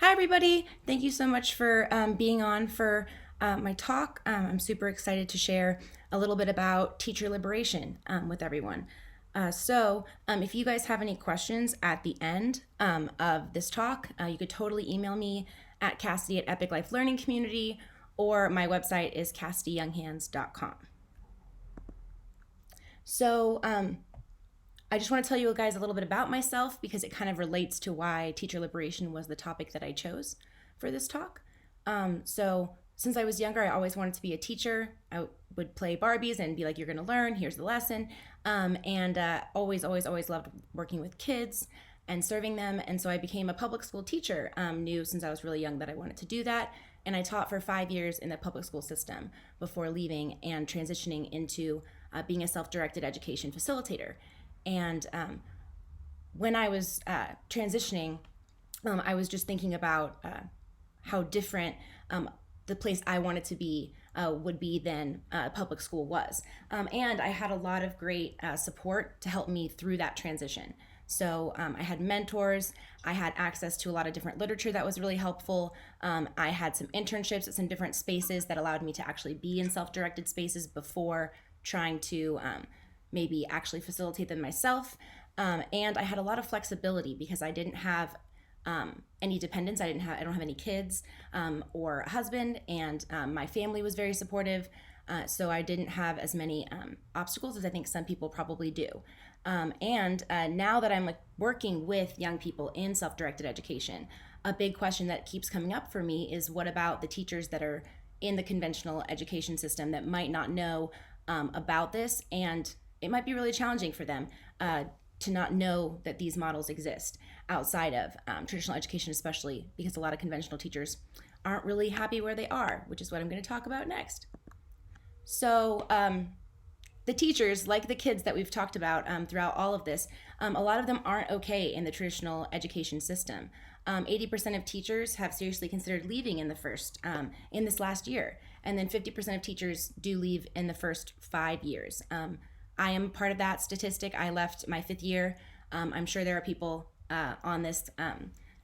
Hi, everybody. Thank you so much for being on for my talk. I'm super excited to share a little bit about teacher liberation with everyone. If you guys have any questions at the end of this talk, you could totally email me at Cassidy at Epic Life Learning Community, or my website is CassidyYounghans.com. I just want to tell you guys a little bit about myself because it kind of relates to why teacher liberation was the topic that I chose for this talk. Since I was younger, I always wanted to be a teacher. I would play Barbies and be like, "You're going to learn. Here's the lesson." Always loved working with kids and serving them. And so I became a public school teacher. Knew since I was really young that I wanted to do that. And I taught for 5 years in the public school system before leaving and transitioning into being a self-directed education facilitator. And when I was transitioning, I was just thinking about how different the place I wanted to be would be than public school was. And I had a lot of great support to help me through that transition. So I had mentors, I had access to a lot of different literature that was really helpful. I had some internships at some different spaces that allowed me to actually be in self-directed spaces before trying to maybe actually facilitate them myself. And I had a lot of flexibility because I didn't have any dependents. I don't have any kids or a husband, and my family was very supportive. So I didn't have as many obstacles as I think some people probably do. Now that I'm working with young people in self-directed education, a big question that keeps coming up for me is, what about the teachers that are in the conventional education system that might not know about this, and it might be really challenging for them to not know that these models exist outside of traditional education, especially because a lot of conventional teachers aren't really happy where they are, which is what I'm going to talk about next. So the teachers, like the kids that we've talked about throughout all of this, a lot of them aren't okay in the traditional education system. 80% of teachers have seriously considered leaving in this last year, and then 50% of teachers do leave in the first 5 years. I am part of that statistic. I left my 5th year. I'm sure there are people on this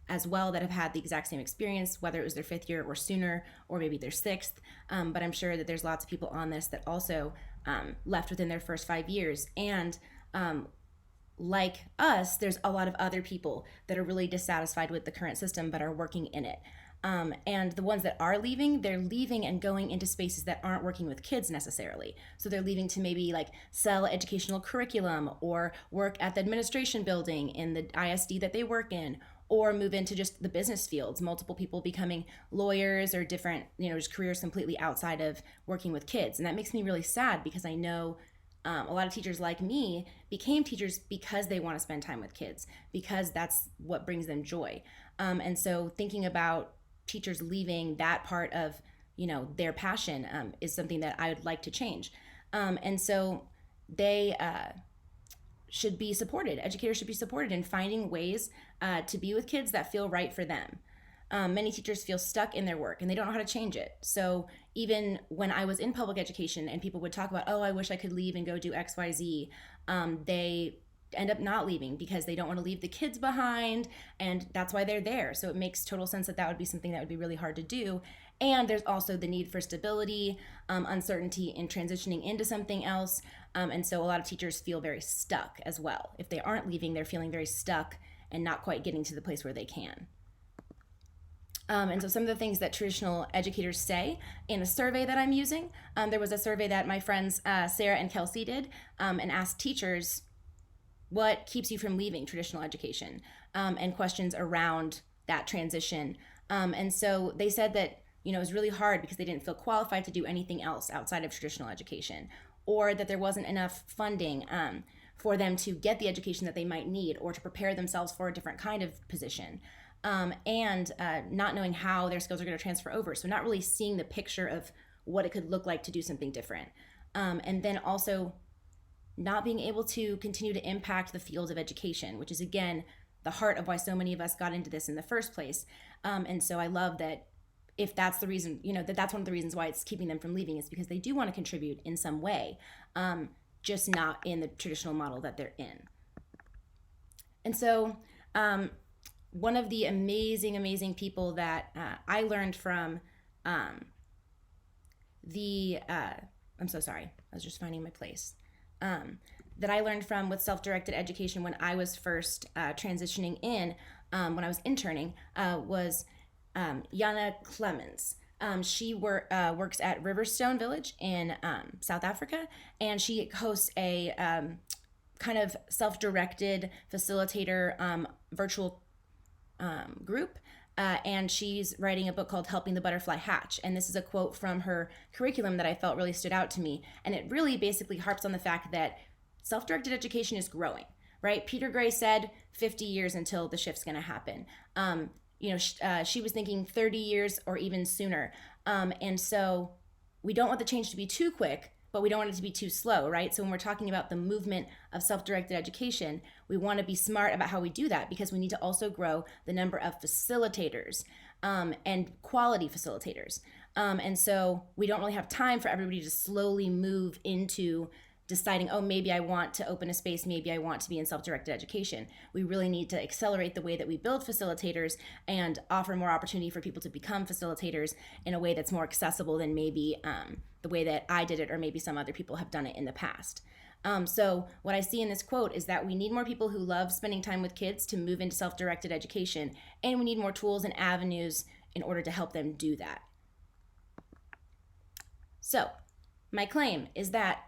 as well that have had the exact same experience, whether it was their 5th year or sooner, or maybe their 6th. But I'm sure that there's lots of people on this that also left within their first 5 years. And like us, there's a lot of other people that are really dissatisfied with the current system but are working in it. And the ones that are leaving, they're leaving and going into spaces that aren't working with kids necessarily. So they're leaving to maybe sell educational curriculum, or work at the administration building in the ISD that they work in, or move into just the business fields. Multiple people becoming lawyers or different, just careers completely outside of working with kids. And that makes me really sad because I know a lot of teachers like me became teachers because they want to spend time with kids, because that's what brings them joy. And so thinking about teachers leaving that part of their passion is something that I would like to change. And so they should be supported. Educators should be supported in finding ways to be with kids that feel right for them. Many teachers feel stuck in their work and they don't know how to change it. So even when I was in public education and people would talk about, oh, I wish I could leave and go do XYZ, they end up not leaving because they don't want to leave the kids behind, and that's why they're there. So it makes total sense that that would be something that would be really hard to do. And there's also the need for stability, uncertainty in transitioning into something else. And so a lot of teachers feel very stuck as well. If they aren't leaving, they're feeling very stuck and not quite getting to the place where they can. And so some of the things that traditional educators say in a survey that I'm using, there was a survey that my friends Sarah and Kelsey did and asked teachers, what keeps you from leaving traditional education, and questions around that transition. And so they said that it was really hard because they didn't feel qualified to do anything else outside of traditional education, or that there wasn't enough funding for them to get the education that they might need, or to prepare themselves for a different kind of position, and not knowing how their skills are going to transfer over. So not really seeing the picture of what it could look like to do something different. And then also not being able to continue to impact the field of education, which is, again, the heart of why so many of us got into this in the first place. And so I love that if that's the reason, that's one of the reasons why it's keeping them from leaving, is because they do want to contribute in some way, just not in the traditional model that they're in. And so one of the amazing people that I learned from I'm so sorry, I was just finding my place. That I learned from with self-directed education when I was first transitioning in, when I was interning, was Jana Clemens. She works at Riverstone Village in South Africa, and she hosts a kind of self-directed facilitator virtual group. And she's writing a book called Helping the Butterfly Hatch. And this is a quote from her curriculum that I felt really stood out to me. And it really basically harps on the fact that self-directed education is growing, right? Peter Gray said 50 years until the shift's going to happen. She was thinking 30 years or even sooner. And so we don't want the change to be too quick, but we don't want it to be too slow, right? So when we're talking about the movement of self-directed education, we want to be smart about how we do that, because we need to also grow the number of facilitators and quality facilitators. And so we don't really have time for everybody to slowly move into deciding, oh, maybe I want to open a space, maybe I want to be in self-directed education. We really need to accelerate the way that we build facilitators and offer more opportunity for people to become facilitators in a way that's more accessible than maybe the way that I did it, or maybe some other people have done it in the past. So what I see in this quote is that we need more people who love spending time with kids to move into self-directed education, and we need more tools and avenues in order to help them do that. So my claim is that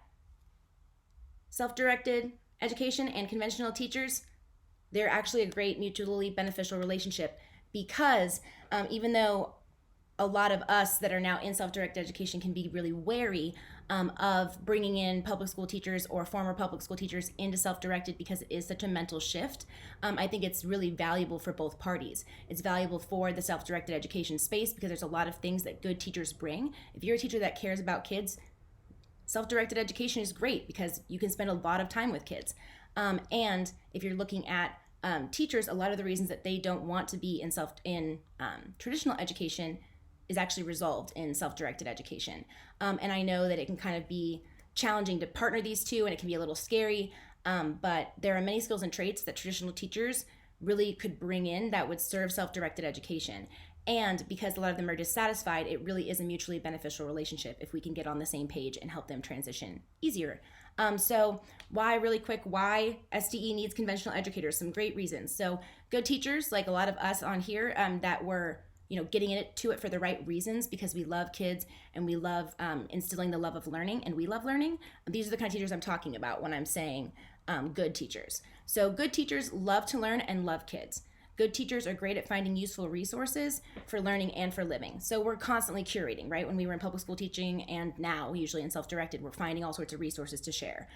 self-directed education and conventional teachers, they're actually a great mutually beneficial relationship, because even though a lot of us that are now in self-directed education can be really wary of bringing in public school teachers or former public school teachers into self-directed, because it is such a mental shift, I think it's really valuable for both parties. It's valuable for the self-directed education space because there's a lot of things that good teachers bring. If you're a teacher that cares about kids, self-directed education is great because you can spend a lot of time with kids. And if you're looking at teachers, a lot of the reasons that they don't want to be in traditional education is actually resolved in self-directed education. And I know that it can kind of be challenging to partner these two, and it can be a little scary, but there are many skills and traits that traditional teachers really could bring in that would serve self-directed education. And because a lot of them are dissatisfied, it really is a mutually beneficial relationship if we can get on the same page and help them transition easier. So why SDE needs conventional educators? Some great reasons. So good teachers, like a lot of us on here, that were getting into it for the right reasons, because we love kids and we love instilling the love of learning, and we love learning. These are the kind of teachers I'm talking about when I'm saying good teachers. So good teachers love to learn and love kids. Good teachers are great at finding useful resources for learning and for living. So we're constantly curating, right? When we were in public school teaching, and now usually in self-directed, we're finding all sorts of resources to share.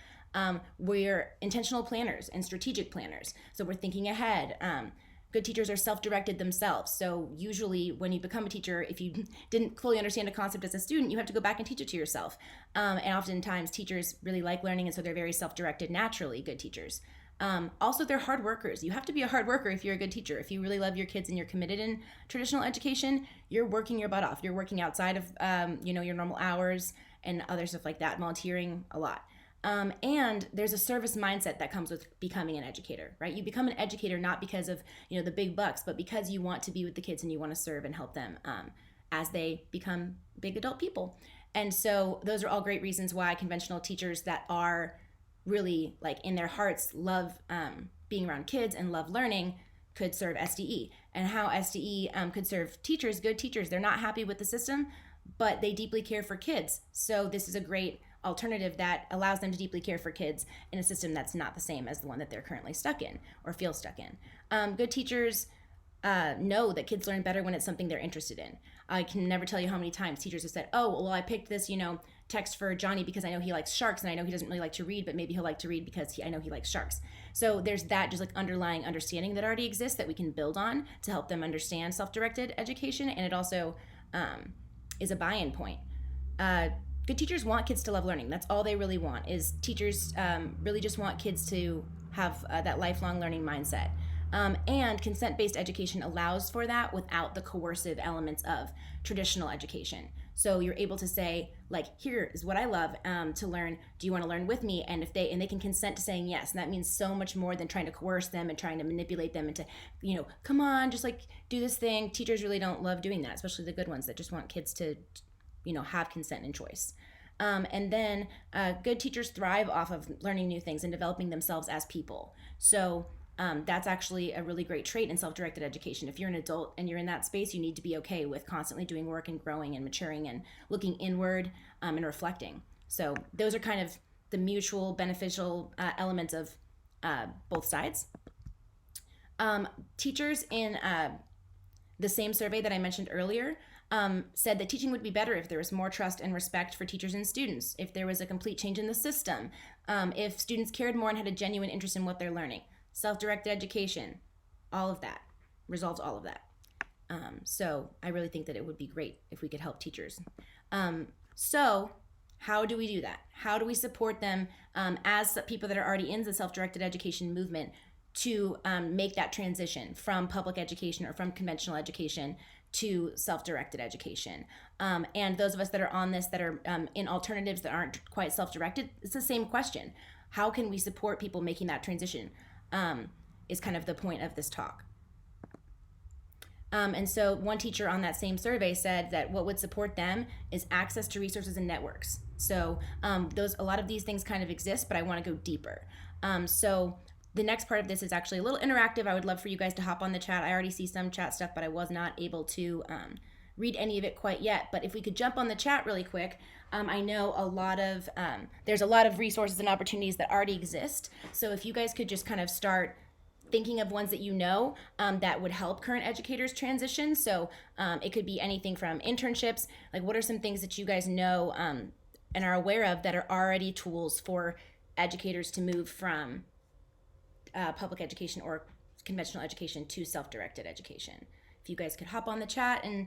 We're intentional planners and strategic planners. So we're thinking ahead. Good teachers are self-directed themselves. So usually when you become a teacher, if you didn't fully understand a concept as a student, you have to go back and teach it to yourself. And oftentimes teachers really like learning, and so they're very self-directed naturally, good teachers. Also, they're hard workers. You have to be a hard worker if you're a good teacher. If you really love your kids and you're committed in traditional education, you're working your butt off. You're working outside of your normal hours and other stuff like that, volunteering a lot. And there's a service mindset that comes with becoming an educator, right? You become an educator not because of the big bucks, but because you want to be with the kids and you want to serve and help them as they become big adult people. And so those are all great reasons why conventional teachers that are really in their hearts love being around kids and love learning could serve SDE. And how SDE could serve teachers, good teachers. They're not happy with the system, but they deeply care for kids. So this is a great alternative that allows them to deeply care for kids in a system that's not the same as the one that they're currently stuck in or feel stuck in. Good teachers know that kids learn better when it's something they're interested in. I can never tell you how many times teachers have said, oh, well, I picked this, text for Johnny because I know he likes sharks, and I know he doesn't really like to read, but maybe he'll like to read because I know he likes sharks. So there's that just underlying understanding that already exists that we can build on to help them understand self-directed education, and it also is a buy-in point. Good teachers want kids to love learning. That's all they really want, is teachers really just want kids to have that lifelong learning mindset. And consent-based education allows for that without the coercive elements of traditional education. So you're able to say, like, here is what I love to learn. Do you want to learn with me? And if they can consent to saying yes, and that means so much more than trying to coerce them and trying to manipulate them into, come on, just like do this thing. Teachers really don't love doing that, especially the good ones that just want kids to, have consent and choice. And then good teachers thrive off of learning new things and developing themselves as people. So that's actually a really great trait in self-directed education. If you're an adult and you're in that space, you need to be okay with constantly doing work and growing and maturing and looking inward and reflecting. So those are kind of the mutual beneficial elements of both sides. Teachers in the same survey that I mentioned earlier said that teaching would be better if there was more trust and respect for teachers and students, if there was a complete change in the system, if students cared more and had a genuine interest in what they're learning. Self-directed education, all of that, resolves all of that. So I really think that it would be great if we could help teachers. So how do we do that? How do we support them as people that are already in the self-directed education movement to make that transition from public education or from conventional education to self-directed education? And those of us that are on this, that are in alternatives that aren't quite self-directed, it's the same question. How can we support people making that transition? Is kind of the point of this talk. And so one teacher on that same survey said that what would support them is access to resources and networks. So a lot of these things kind of exist, but I want to go deeper. So the next part of this is actually a little interactive. I would love for you guys to hop on the chat. I already see some chat stuff, but I was not able to read any of it quite yet. But if we could jump on the chat really quick, I know there's a lot of resources and opportunities that already exist. So if you guys could just kind of start thinking of ones that that would help current educators transition. So it could be anything from internships, like what are some things that you guys know and are aware of that are already tools for educators to move from public education or conventional education to self-directed education. If you guys could hop on the chat and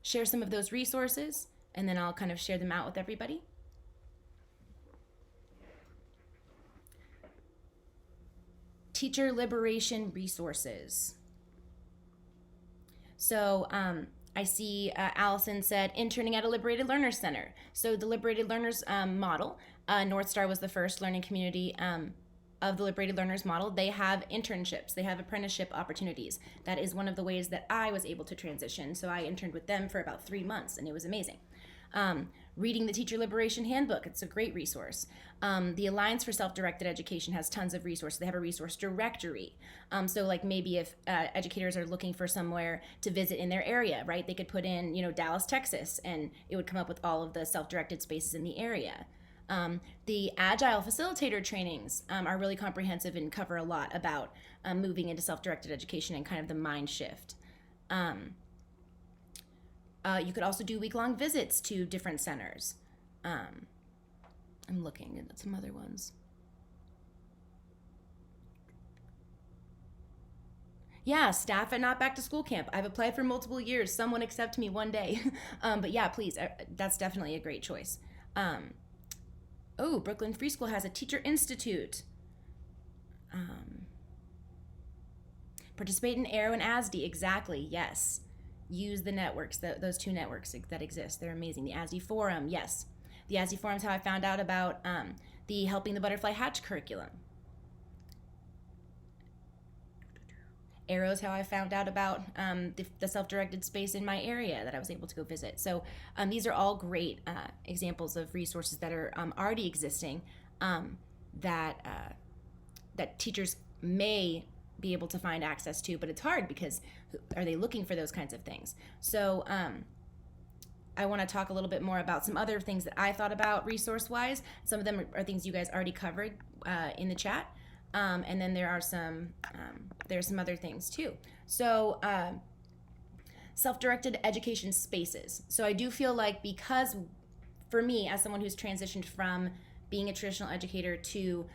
share some of those resources, and then I'll kind of share them out with everybody. Teacher liberation resources. So I see Allison said interning at a Liberated Learners Center. So the Liberated Learners model, North Star was the first learning community of the Liberated Learners model. They have internships, they have apprenticeship opportunities. That is one of the ways that I was able to transition. So I interned with them for about 3 months and it was amazing. Reading the Teacher Liberation Handbook, it's a great resource. The Alliance for Self-Directed Education has tons of resources. They have a resource directory. So like maybe if educators are looking for somewhere to visit in their area, right? They could put in, Dallas, Texas, and it would come up with all of the self-directed spaces in the area. The Agile Facilitator trainings are really comprehensive and cover a lot about moving into self-directed education and kind of the mind shift. You could also do week-long visits to different centers. I'm looking at some other ones. Yeah, staff at Not Back to School Camp. I've applied for multiple years. Someone accept me one day. But yeah, please, that's definitely a great choice. Brooklyn Free School has a Teacher Institute. Participate in AERO and ASDE, exactly, yes. Use the networks, those two networks that exist. They're amazing. The ASDE Forum, yes. The ASDE Forum is how I found out about the Helping the Butterfly Hatch curriculum. AERO is how I found out about the self-directed space in my area that I was able to go visit. So these are all great examples of resources that are already existing that teachers may be able to find access to, but it's hard because are they looking for those kinds of things? So I want to talk a little bit more about some other things that I thought about resource-wise. Some of them are things you guys already covered in the chat. And then there's some other things too. So self-directed education spaces. So I do feel like, because for me, as someone who's transitioned from being a traditional educator to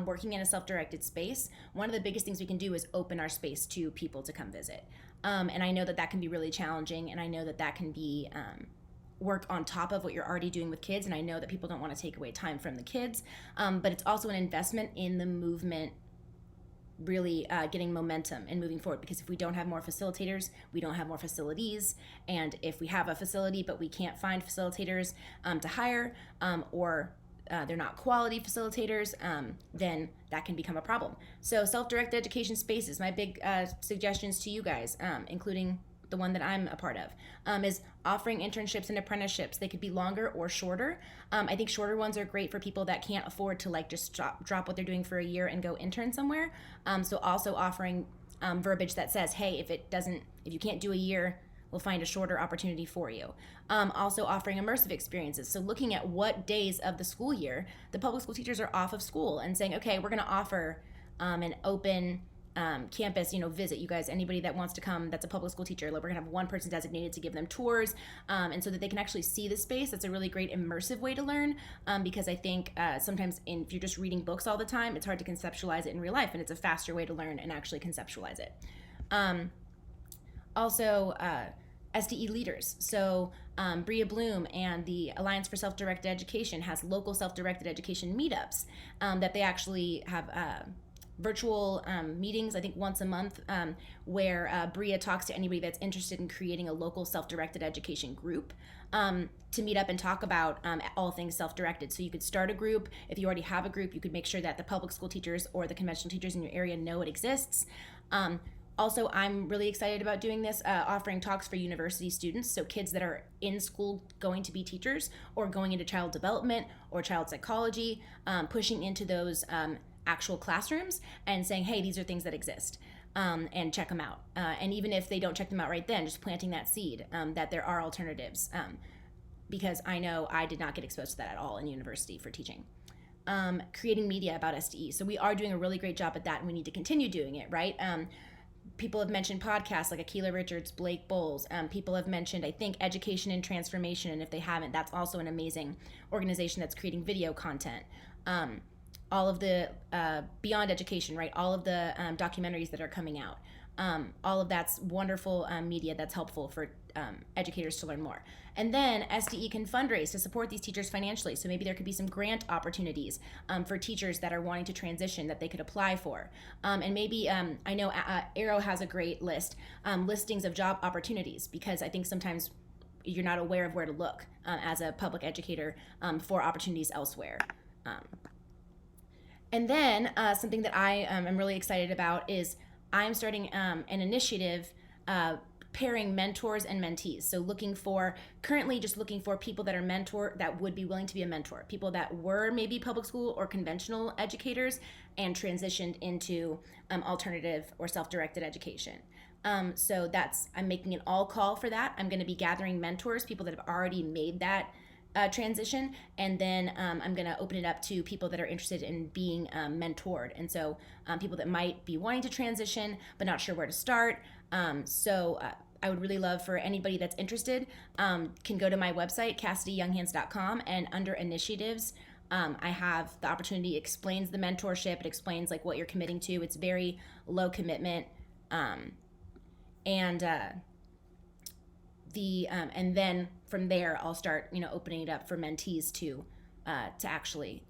working in a self-directed space, one of the biggest things we can do is open our space to people to come visit. And I know that can be really challenging, and I know that can be work on top of what you're already doing with kids, and I know that people don't want to take away time from the kids, but it's also an investment in the movement really getting momentum and moving forward, because if we don't have more facilitators, we don't have more facilities. And if we have a facility but we can't find facilitators to hire, or they're not quality facilitators, then that can become a problem. So self-directed education spaces, my big suggestions to you guys, including the one that I'm a part of, is offering internships and apprenticeships. They could be longer or shorter. I think shorter ones are great for people that can't afford to like just drop what they're doing for a year and go intern somewhere. So also offering verbiage that says, hey, if you can't do a year, we'll find a shorter opportunity for you. Also offering immersive experiences. So looking at what days of the school year the public school teachers are off of school and saying, okay, we're gonna offer an open campus, visit. You guys, anybody that wants to come that's a public school teacher, we're gonna have one person designated to give them tours, and so that they can actually see the space. That's a really great immersive way to learn, because I think sometimes if you're just reading books all the time, it's hard to conceptualize it in real life, and it's a faster way to learn and actually conceptualize it. Also, SDE leaders. So Bria Bloom and the Alliance for Self-Directed Education has local self-directed education meetups that they actually have virtual meetings, I think once a month, where Bria talks to anybody that's interested in creating a local self-directed education group to meet up and talk about all things self-directed. So you could start a group. If you already have a group, you could make sure that the public school teachers or the conventional teachers in your area know it exists. Also, I'm really excited about doing this, offering talks for university students, so kids that are in school going to be teachers or going into child development or child psychology, pushing into those actual classrooms and saying, hey, these are things that exist, and check them out. And even if they don't check them out right then, just planting that seed that there are alternatives, because I know I did not get exposed to that at all in university for teaching. Creating media about SDE. So we are doing a really great job at that, and we need to continue doing it, right? People have mentioned podcasts like Akila Richards, Blake Bowles. People have mentioned, I think, Education and Transformation, and if they haven't, that's also an amazing organization that's creating video content. All of the Beyond Education, right? All of the documentaries that are coming out. All of that's wonderful media that's helpful for educators to learn more. And then SDE can fundraise to support these teachers financially. So maybe there could be some grant opportunities for teachers that are wanting to transition that they could apply for. And maybe, I know Aero has a great list, listings of job opportunities, because I think sometimes you're not aware of where to look as a public educator for opportunities elsewhere. And then something that I am really excited about is I'm starting an initiative pairing mentors and mentees. So currently just looking for people that are that would be willing to be a mentor, people that were maybe public school or conventional educators and transitioned into alternative or self-directed education. So I'm making an all call for that. I'm going to be gathering mentors, people that have already made that transition, and then I'm going to open it up to people that are interested in being mentored, and so people that might be wanting to transition but not sure where to start. So I would really love for anybody that's interested can go to my website, CassidyYounghans.com, and under initiatives, I have the opportunity. It explains the mentorship. It explains like what you're committing to. It's very low commitment, and then from there I'll start opening it up for mentees to actually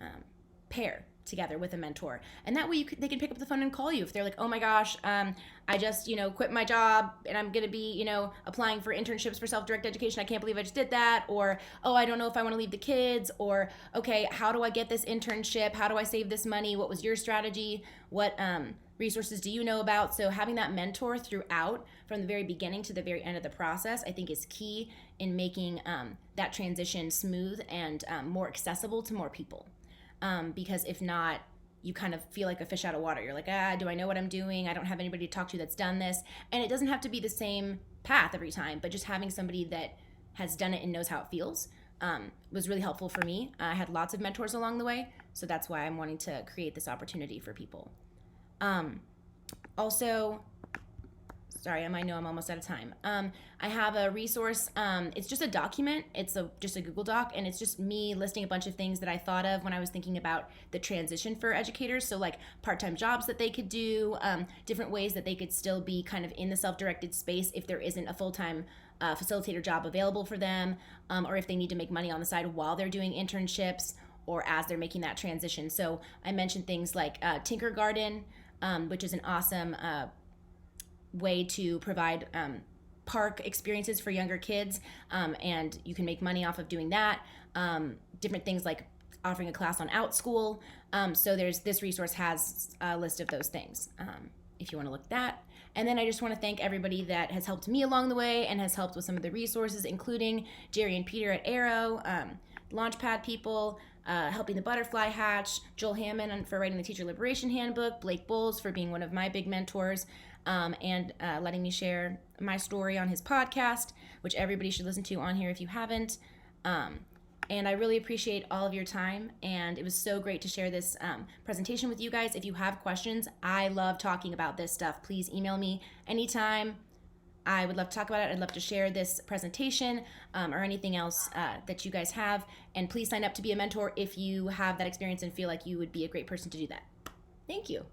pair together with a mentor, and that way they can pick up the phone and call you if they're like, oh my gosh, I just quit my job and I'm gonna be applying for internships for self-directed education. I can't believe I just did that. Or, oh, I don't know if I want to leave the kids. Or, okay, how do I get this internship? How do I save this money? What was your strategy? What resources do you know about? So having that mentor throughout, from the very beginning to the very end of the process, I think is key in making that transition smooth and more accessible to more people. Because if not, you kind of feel like a fish out of water. You're like, do I know what I'm doing? I don't have anybody to talk to that's done this. And it doesn't have to be the same path every time, but just having somebody that has done it and knows how it feels was really helpful for me. I had lots of mentors along the way, so that's why I'm wanting to create this opportunity for people. Also, sorry, I know I'm almost out of time. I have a resource. It's just a document. It's just a Google Doc, and it's just me listing a bunch of things that I thought of when I was thinking about the transition for educators. So like part-time jobs that they could do, different ways that they could still be kind of in the self-directed space if there isn't a full-time facilitator job available for them, or if they need to make money on the side while they're doing internships or as they're making that transition. So I mentioned things like Tinker Garden, which is an awesome way to provide park experiences for younger kids, and you can make money off of doing that. Different things like offering a class on OutSchool. So this resource has a list of those things if you want to look at that. And then I just want to thank everybody that has helped me along the way and has helped with some of the resources, including Jerry and Peter at Aero, Launchpad people, helping the Butterfly Hatch, Joel Hammond for writing the Teacher Liberation Handbook, Blake Bowles for being one of my big mentors, and letting me share my story on his podcast, which everybody should listen to on here if you haven't. And I really appreciate all of your time, and it was so great to share this presentation with you guys. If you have questions, I love talking about this stuff. Please email me anytime. I would love to talk about it. I'd love to share this presentation or anything else that you guys have. And please sign up to be a mentor if you have that experience and feel like you would be a great person to do that. Thank you.